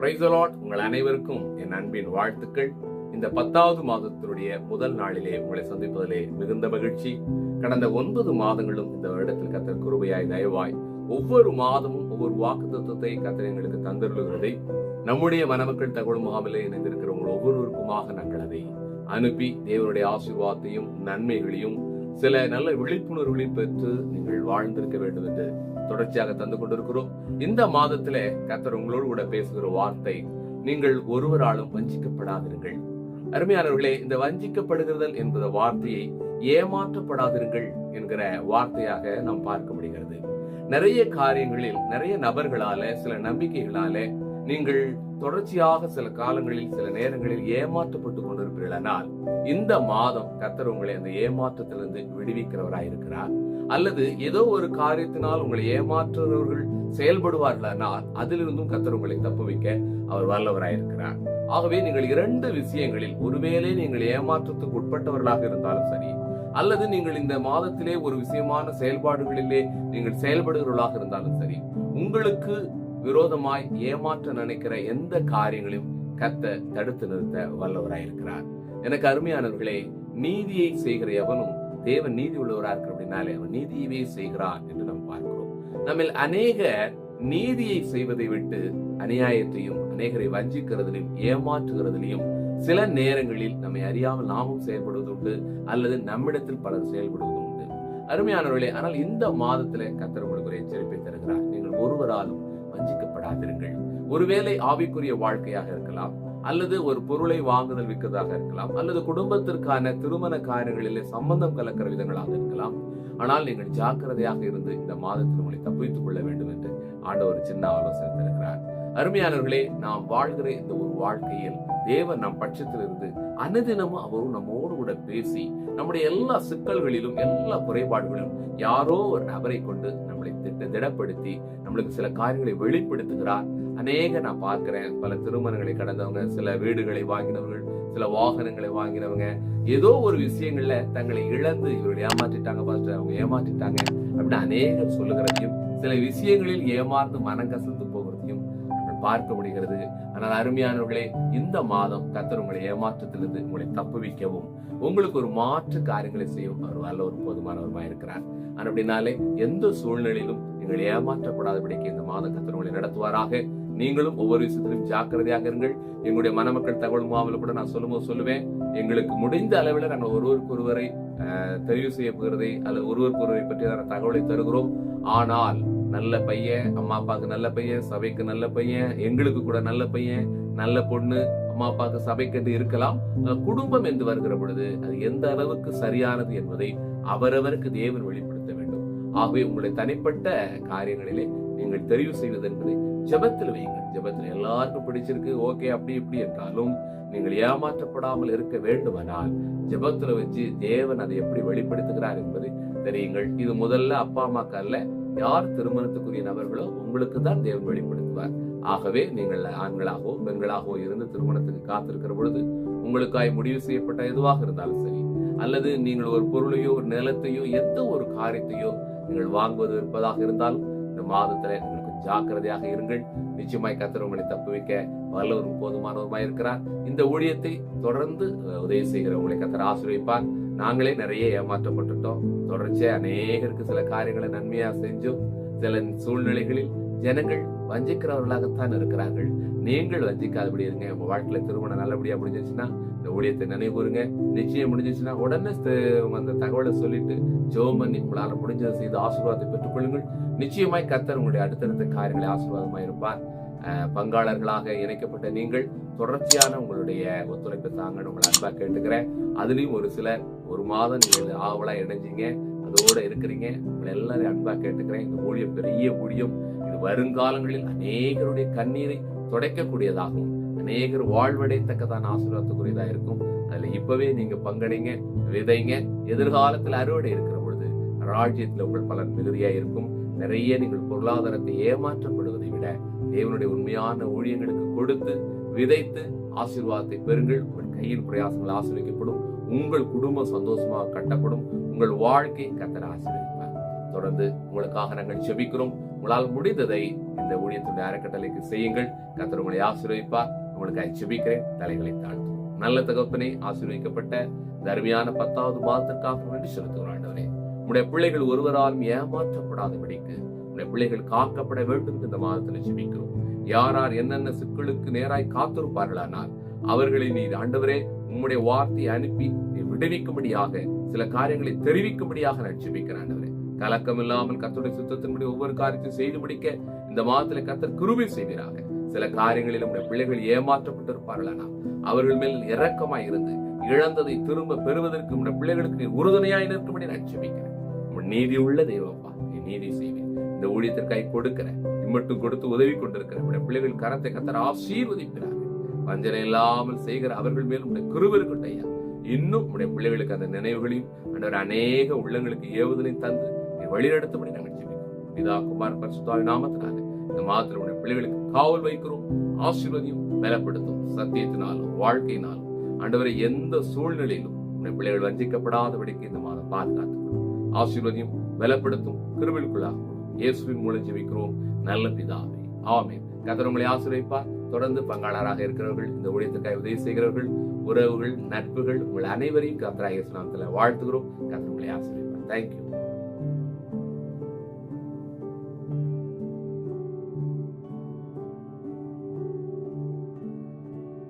Praise the Lord. உங்கள் அனைவருக்கும் என் அன்பின் வாழ்த்துக்கள். இந்த 10வது மாதத்தினுடைய முதல் நாளிலே உங்களை சந்திப்பதிலே மிகுந்த மகிழ்ச்சி. கடந்த 9 மாதங்களும் இந்த வருடத்தில் கர்த்தர் கிருபையாய் தயவாய் ஒவ்வொரு மாதமும் ஒவ்வொரு வாக்குத்தத்தத்தை கர்த்தர் எங்களுக்கு தந்தருளுகிறதை நம்முடைய மணமக்கள் தகவல் முகாமிலே இணைந்திருக்கிற உங்கள் ஒவ்வொருவருக்குமாக நாங்கள் அதை அனுப்பி தேவனுடைய ஆசீர்வாதத்தையும் நன்மைகளையும் சில நல்ல விழிப்புணர்வுகளையும் பெற்று நீங்கள் வாழ்ந்திருக்க வேண்டும் என்று தொடர்ச்சியாக தந்து கொண்டிருக்கிறோம். இந்த மாதத்திலே கர்த்தர் உங்களோடு கூட பேசுகிற வார்த்தை, நீங்கள் ஒருவராலும் வஞ்சிக்கப்படாதிருங்கள். அருமையானவர்களே, இந்த வஞ்சிக்கப்படுகிறதல் என்கிற வார்த்தையை ஏமாற்றப்படாதிருங்கள் என்கிற வார்த்தையாக நாம் பார்க்க முடிகிறது. நிறைய காரியங்களில் நிறைய நபர்களால சில நம்பிக்கைகளால நீங்கள் தொடர்ச்சியாக சில காலங்களில் சில நேரங்களில் ஏமாற்றப்பட்டு கொண்டிருப்பீர்களானால் இந்த மாதம் கர்த்தர் உங்களை அந்த ஏமாற்றத்திலிருந்து விடுவிக்கிறவராயிருக்கிறார். அல்லது ஏதோ ஒரு காரியத்தினால் உங்களை ஏமாற்றுறவர்கள் செயல்படுவார்களானால் அதிலிருந்தும் கர்த்தர் உங்களை தப்புவிக்க அவர் வல்லவராயிருக்கிறார். ஆகவே நீங்கள் 2 விஷயங்களில், ஒருவேளை நீங்கள் ஏமாற்றத்துக்கு உட்பட்டவர்களாக இருந்தாலும் சரி, அல்லது நீங்கள் இந்த மாதத்திலே ஒரு விஷயமான செயல்பாடுகளிலே நீங்கள் செயல்படுகிறவர்களாக இருந்தாலும் சரி, உங்களுக்கு விரோதமாய் ஏமாற்ற நினைக்கிற எந்த காரியங்களையும் கர்த்தர் தடுத்து நிறுத்த வல்லவராயிருக்கிறார். எனக்கு அருமையானவர்களே, நீதியை செய்கிற எவனும் தேவன் நீதி உள்ளவராக இருக்கிற அப்படின்னாலே அவன் நீதியவே செய்கிறான் என்று நாம் பார்க்கிறோம். நம்ம அநேக நீதியை செய்வதை விட்டு அநியாயத்தையும் அநேகரை வஞ்சிக்கிறதிலும் ஏமாற்றுகிறதிலையும் சில நேரங்களில் நம்மை அறியாமல் நாமும் செயல்படுவது உண்டு, அல்லது நம்மிடத்தில் பலர் செயல்படுவது உண்டு. அருமையானவர்களே, ஆனால் இந்த மாதத்திலே கர்த்தர் உங்களுக்கு ஒரு எச்சரிப்பை தருகிறார். நீங்கள் ஒருவராலும் வஞ்சிக்கப்படாதிருங்கள். ஒருவேளை ஆவிக்குரிய வாழ்க்கையாக இருக்கலாம், அல்லது ஒரு பொருளை வாங்குதல் விற்கிறதாக இருக்கலாம், அல்லது குடும்பத்திற்கான திருமண காரியங்களிலே சம்பந்தம் கலக்கிற விதங்களாக இருக்கலாம். ஆனால் நீங்கள் ஜாக்கிரதையாக இருந்து இந்த மாதத்தில் உங்களை தப்பித்துக் கொள்ள வேண்டும் என்று ஆண்டவர் சின்ன ஆலோசனை தருகிறார். அருமையானவர்களே, நாம் வாழ்கிற இந்த ஒரு வாழ்க்கையில் தேவன் நம் பட்சத்தில் இருந்து அனுதினமும் அவரும் நம்மோடு கூட பேசி நம்முடைய எல்லா சிக்கல்களிலும் எல்லா குறைபாடுகளிலும் யாரோ ஒரு நபரை கொண்டு நம்மளை திடப்படுத்தி நம்மளுக்கு சில காரியங்களை வெளிப்படுத்துகிறார். அநேக நான் பார்க்கிறேன், பல திருமணங்களை கடந்தவங்க, சில வீடுகளை வாங்கினவர்கள், சில வாகனங்களை வாங்கினவங்க, ஏதோ ஒரு விஷயங்கள்ல தங்களை இழந்து இவர்கள் ஏமாற்றிட்டாங்க பாஸ்டர், அவங்க ஏமாற்றிட்டாங்க அப்படின்னு அநேகர் சொல்லுகிறதையும், சில விஷயங்களில் ஏமாந்து மனங்கசந்து போகிறதையும் நம்ம பார்க்க முடிகிறது. ஆனால் அருமையானவர்களே, இந்த மாதம் கர்த்தர் உங்களை ஏமாற்றத்திலிருந்து உங்களை தப்புவிக்கவும் உங்களுக்கு ஒரு மாற்று காரியங்களை செய்யும் அவர் நல்ல ஒரு போதுமானவருமாய் இருக்கிறார். அப்படின்னாலே எந்த சூழ்நிலையிலும் நீங்கள் ஏமாற்றப்படாதபடிக்கு இந்த மாதம் கர்த்தர் உங்களை நடத்துவாராக. நீங்களும் ஒவ்வொரு விஷயத்திலும் ஜாக்கிரதையாக இருங்கள். எங்களுடைய மணமக்கள் தகவல் முகாமில் கூட நான் சொல்லுவேன், எங்களுக்கு முடிந்த அளவில் நாங்கள் ஒருவருக்கு ஒருவரை தெரிவு செய்ய போகிறதை அல்லது ஒருவருக்கு ஒருவரை பற்றிய தகவலை தருகிறோம். ஆனால் நல்ல பையன், அம்மா அப்பாவுக்கு நல்ல பையன், சபைக்கு நல்ல பையன், எங்களுக்கு கூட நல்ல பையன், நல்ல பொண்ணு, அம்மா அப்பாவுக்கு சபைக்கு என்று இருக்கலாம். குடும்பம் என்று வருகிற பொழுது அது எந்த அளவுக்கு சரியானது என்பதை அவரவருக்கு தேவன் வெளிப்படுத்த வேண்டும். ஆகவே உங்களுடைய தனிப்பட்ட காரியங்களிலே நீங்கள் தெரிவு செய்வது என்பதை ஜெபத்தில் வையுங்கள். ஜெபத்தில் எல்லாருக்கும் பிடிச்சிருக்கு, ஓகே, அப்படி இப்படி என்றாலும் நீங்கள் ஏமாற்றப்படாமல் இருக்க வேண்டுமானால் ஜெபத்துல வச்சு தேவன் அதை எப்படி வெளிப்படுத்துகிறார் என்பதை தெரியுங்கள். இது முதல்ல அப்பா அம்மாக்கு அல்ல, யார் திருமணத்துக்குரிய நபர்களோ உங்களுக்கு தான் தேவன் வெளிப்படுத்துவார். ஆகவே நீங்கள் ஆண்களாகவோ பெண்களாகவோ இருந்து திருமணத்துக்கு காத்திருக்கிற பொழுது உங்களுக்காய் முடிவு செய்யப்பட்ட எதுவாக இருந்தாலும் சரி, அல்லது நீங்கள் ஒரு பொருளையோ ஒரு நிலத்தையோ எந்த ஒரு காரியத்தையோ நீங்கள் வாங்குவது இருப்பதாக இருந்தாலும் இந்த மாதத்துல நீங்கள் ஜாக்கிரதையாக இருங்கள். நிச்சயமாய் கர்த்தர் உங்களை தப்புவிக்க வல்லவரும் போதுமானவருமாய் இருக்கிறார். இந்த ஊழியத்தை தொடர்ந்து உதவி செய்கிற உங்களை கர்த்தர் ஆசீர்வதிப்பார். நாங்களே நிறைய ஏமாற்றப்பட்டுட்டோம். தொடர்ச்சியா அநேகருக்கு சில காரியங்களை நன்மையா செஞ்சோம். சில சூழ்நிலைகளில் ஜனங்கள் வஞ்சிக்கிறவர்களாகத்தான் இருக்கிறார்கள். நீங்கள் வஞ்சிக்காதபடி இருங்க. உங்க வாழ்க்கையில திருமணம் நல்லபடியா முடிஞ்சிச்சுன்னா இந்த ஊழியத்தை நினைவுறுங்க. நிச்சயம் முடிஞ்சிச்சுன்னா உடனே அந்த தகவலை சொல்லிட்டு ஜெபம் பண்ணி உங்களால முடிஞ்சதை செய்து ஆசீர்வாதத்தை பெற்றுக் கொள்ளுங்கள். நிச்சயமாய் கர்த்தர் உங்களுடைய அடுத்தடுத்த காரியங்களை ஆசீர்வாதமாய் இருப்பார். பங்காளர்களாக இணைக்கப்பட்ட நீங்கள் தொடர்ச்சியான உங்களுடைய ஒத்துழைப்பு தாங்க உங்களை அன்பா கேட்டுக்கிறேன். அதுலயும் ஒரு சிலர் ஒரு மாதம் நீங்கள் ஆவலா இணைஞ்சிங்க, அதோட இருக்கிறீங்க. உங்களை எல்லாரும் அன்பா கேட்டுக்கிறேன். இந்த ஊழியம் பெரிய ஊழியம். இது வருங்காலங்களில் அநேகருடைய கண்ணீரை துடைக்கக்கூடியதாகவும் அநேகர் வாழ்வடைத்தக்கதான ஆசீர்வாதத்துக்குரியதா இருக்கும். அதுல இப்பவே நீங்க பங்கடைங்க, விதைங்க. எதிர்காலத்தில் அறுவடை இருக்கிற பொழுது ராஜ்யத்துல உங்கள் பலன் மிகுதியா இருக்கும். நிறைய நீங்கள் பொருளாதாரத்தை ஏமாற்றப்படுவதை விட தேவனுடைய உண்மையான ஊழியங்களுக்கு கொடுத்து விதைத்து ஆசீர்வாதத்தை பெறுங்கள். உங்கள் கையின் பிரயாசங்கள் ஆசீர்வதிக்கப்படும். உங்கள் குடும்பம் சந்தோஷமாக கட்டப்படும். உங்கள் வாழ்க்கை கர்த்தர் ஆசீர்வதிப்பார். தொடர்ந்து உங்களுக்காக நாங்கள் ஜெபிக்கிறோம். உங்களால் முடிந்ததை இந்த ஊழியத்துடைய அறக்கட்டளைக்கு செய்யுங்கள். கர்த்தர் உங்களை ஆசீர்வதிப்பார். உங்களுக்கு ஜெபிக்கிறேன். தலைகளை தாழ்த்தும். நல்ல தகப்பனே, ஆசீர்வதிக்கப்பட்ட இந்த அருமையான 10வது மாதத்திற்காக நன்றி செலுத்துகிறோம் ஆண்டவரே. உடைய பிள்ளைகள் ஒருவராலும் ஏமாற்றப்படாதபடிக்கு உடைய பிள்ளைகள் காக்கப்பட வேண்டும் இந்த மாதத்தில் ஜெபிக்கிறோம். யார் என்னென்ன சிக்கலுக்கு நேராய் காத்திருப்பார்களானால் அவர்களை நீர் ஆண்டவரே உம்முடைய வார்த்தையை அனுப்பி நீ விடுவிக்கும்படியாக, சில காரியங்களை தெரிவிக்கும்படியாக நான் ஜெபிக்கிறேன் ஆண்டவரே. கலக்கம் இல்லாமல் கர்த்தருடைய சுத்தத்தின்படி ஒவ்வொரு காரியத்தையும் செய்து முடிக்க இந்த மாதத்துல கர்த்தர் கிருபை செய்வீராக. சில காரியங்களில் நம்முடைய பிள்ளைகள் ஏமாற்றப்பட்டிருப்பார்களானால் அவர்கள் மேல் இரக்கமாய் இருந்து இழந்ததை திரும்ப பெறுவதற்கு நம்முடைய பிள்ளைகளுக்கு நீ உறுதுணையாய் நிற்கும்படி நான் ஜெபிக்கிறேன். நீதி உள்ள தெய்வப்பா, நீ நீதி செய்வேன். இந்த ஊழியத்திற்காய் கொடுக்கிற இம்மட்டும் கொடுத்து உதவி கொண்டிருக்கிற நம்முடைய பிள்ளைகள் கரத்தை கர்த்தர் ஆசீர்வதிக்கிறார்கள். வஞ்சனை இல்லாமல் செய்கிற அவர்கள் மேல் உடைய கிருபை இருக்கட்டும் ஐயா. இன்னும் உடைய பிள்ளைகளுக்கு அந்த நினைவுகளையும் ஆண்டவர் அநேக உள்ளங்களுக்கு ஏவுதலையும் தந்து வழிநடத்தும்படி நாங்கள் ஜெபிக்கிறோம். பிதா, குமாரன், பரிசுத்த ஆவியின் நாமத்தினால இந்த மாதத்தில் உடைய பிள்ளைகளுக்கு காவல் வைக்கிறோம். ஆசீர்வதியும், பலப்படுத்தும். சத்தியத்தினாலும் வாழ்க்கையினாலும் ஆண்டவரை எந்த சூழ்நிலையிலும் உடைய பிள்ளைகள் வஞ்சிக்கப்படாதபடிக்கு இந்த மாதம் பாதுகாத்துக்கணும். ஆசீர்வதியும், பலப்படுத்தும், கிருபைக்குள்ளாகும். இயேசுவின் மூலம் ஜெபிக்கிறோம் நல்ல பிதாவே, ஆமென். கர்த்தர் உங்களை ஆசீர்வதிப்பார். தொடர்ந்து பங்காளராக இருக்கிறவர்கள், இந்த ஊழியத்திற்காக உதவி செய்கிறவர்கள், உறவுகள், நட்புகள், உங்கள் அனைவரையும் கர்த்தராகிய இயேசு நாமத்தில் வாழ்த்துகிறோம். கர்த்தர் உங்களை ஆசீர்வதிப்பார். தேங்க்யூ.